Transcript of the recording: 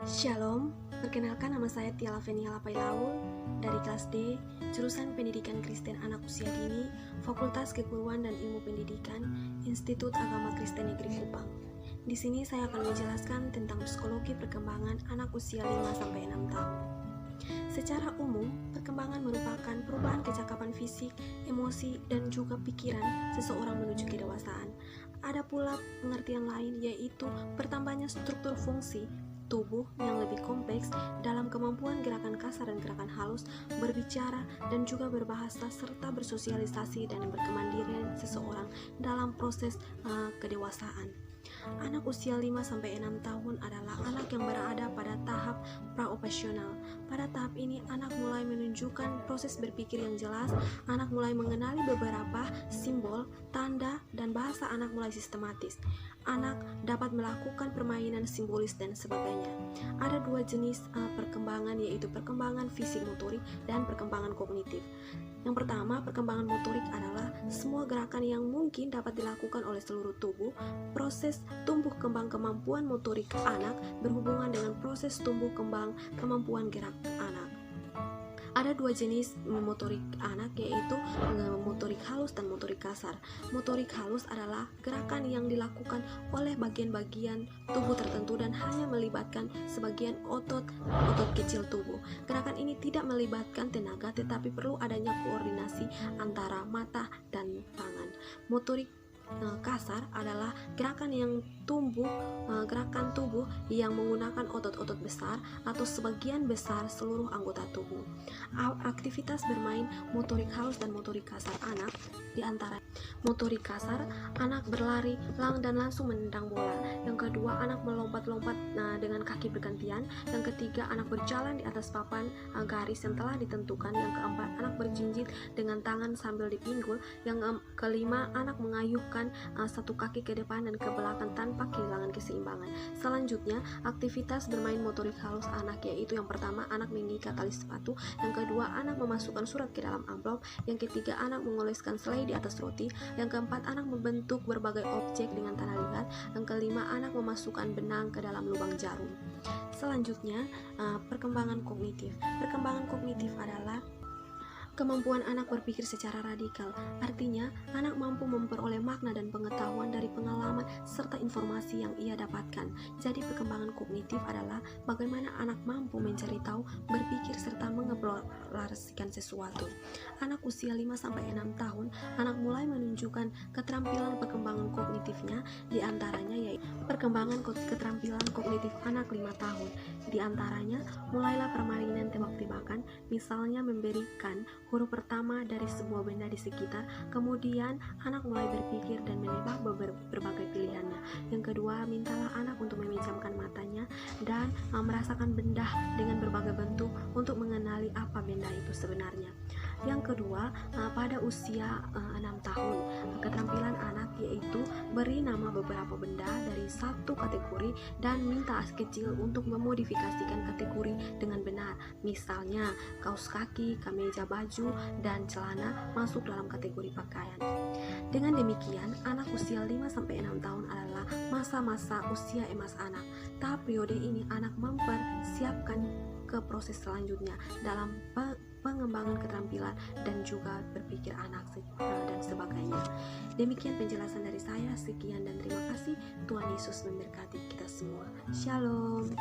Shalom, perkenalkan nama saya Tia Lavenia Lapailaul dari kelas D, jurusan Pendidikan Kristen Anak Usia Dini, Fakultas Keguruan dan Ilmu Pendidikan, Institut Agama Kristen Negeri Kupang. Di sini saya akan menjelaskan tentang psikologi perkembangan anak usia 5-6 tahun. Secara umum, perkembangan merupakan perubahan kecakapan fisik, emosi, dan juga pikiran seseorang menuju kedewasaan. Ada pula pengertian lain, yaitu bertambahnya struktur fungsi tubuh yang lebih kompleks dalam kemampuan gerakan kasar dan gerakan halus, berbicara dan juga berbahasa, serta bersosialisasi dan berkemandirian seseorang dalam proses kedewasaan. Anak usia 5-6 tahun adalah anak yang berada pada tahap praoperasional. Pada tahap ini, anak mulai menunjukkan proses berpikir yang jelas, anak mulai mengenali beberapa simbol, tanda, dan bahasa anak mulai sistematis. Anak dapat melakukan permainan simbolis dan sebagainya. Ada dua jenis perkembangan, yaitu perkembangan fisik motorik dan perkembangan kognitif. Yang pertama, perkembangan motorik adalah semua gerakan yang mungkin dapat dilakukan oleh seluruh tubuh. Proses tumbuh kembang kemampuan motorik anak berhubungan dengan proses tumbuh kembang kemampuan gerak anak. Ada dua jenis motorik anak, yaitu motorik halus dan motorik kasar. Motorik halus adalah gerakan yang dilakukan oleh bagian-bagian tubuh tertentu dan hanya melibatkan sebagian otot kecil tubuh. Gerakan ini tidak melibatkan tenaga, tetapi perlu adanya koordinasi antara mata dan tangan. Motorik kasar adalah gerakan tubuh yang menggunakan otot-otot besar atau sebagian besar seluruh anggota tubuh. Aktivitas bermain motorik halus dan motorik kasar anak di antara motorik kasar, anak berlari dan langsung menendang bola. Yang kedua, anak melompat-lompat dengan kaki bergantian. Yang ketiga, anak berjalan di atas papan garis yang telah ditentukan. Yang keempat, anak berjinjit dengan tangan sambil dipinggul. Yang kelima, anak mengayuhkan satu kaki ke depan dan ke belakang tanpa kehilangan keseimbangan. Selanjutnya, aktivitas bermain motorik halus anak, yaitu yang pertama, anak mengikat tali sepatu. Yang kedua, anak memasukkan surat ke dalam amplop. Yang ketiga, anak mengoleskan selai di atas roti. Yang keempat, anak membentuk berbagai objek dengan tanah liat. Yang kelima, anak memasukkan benang ke dalam lubang jarum. Selanjutnya, perkembangan kognitif. Perkembangan kognitif adalah kemampuan anak berpikir secara radikal, artinya anak mampu memperoleh makna dan pengetahuan dari pengalaman serta informasi yang ia dapatkan. Jadi perkembangan kognitif adalah bagaimana anak mampu mencari tahu, berpikir serta mengeksplorasikan sesuatu. Anak usia 5-6 tahun, anak mulai menunjukkan keterampilan perkembangan kognitifnya, di antaranya yaitu perkembangan keterampilan kognitif anak 5 tahun. Di antaranya mulailah permainan tebak-tebakan, misalnya memberikan huruf pertama dari sebuah benda di sekitar. Kemudian anak mulai berpikir dan menebak berbagai pilihannya. Yang kedua, mintalah anak untuk memejamkan matanya dan merasakan benda dengan berbagai bentuk untuk mengenali apa benda itu sebenarnya. Yang kedua, pada usia 6 tahun, keterampilan anak yaitu beri nama beberapa benda dari satu kategori dan minta kecil untuk memodifikasikan kategori dengan benar. Misalnya, kaos kaki, kemeja baju, dan celana masuk dalam kategori pakaian. Dengan demikian, anak usia 5-6 tahun adalah masa-masa usia emas anak. Tahap periode ini anak mempersiapkan ke proses selanjutnya dalam pengembangan keterampilan dan juga berpikir anak dan sebagainya. Demikian penjelasan dari saya. Sekian dan terima kasih. Tuhan Yesus memberkati kita semua. Shalom.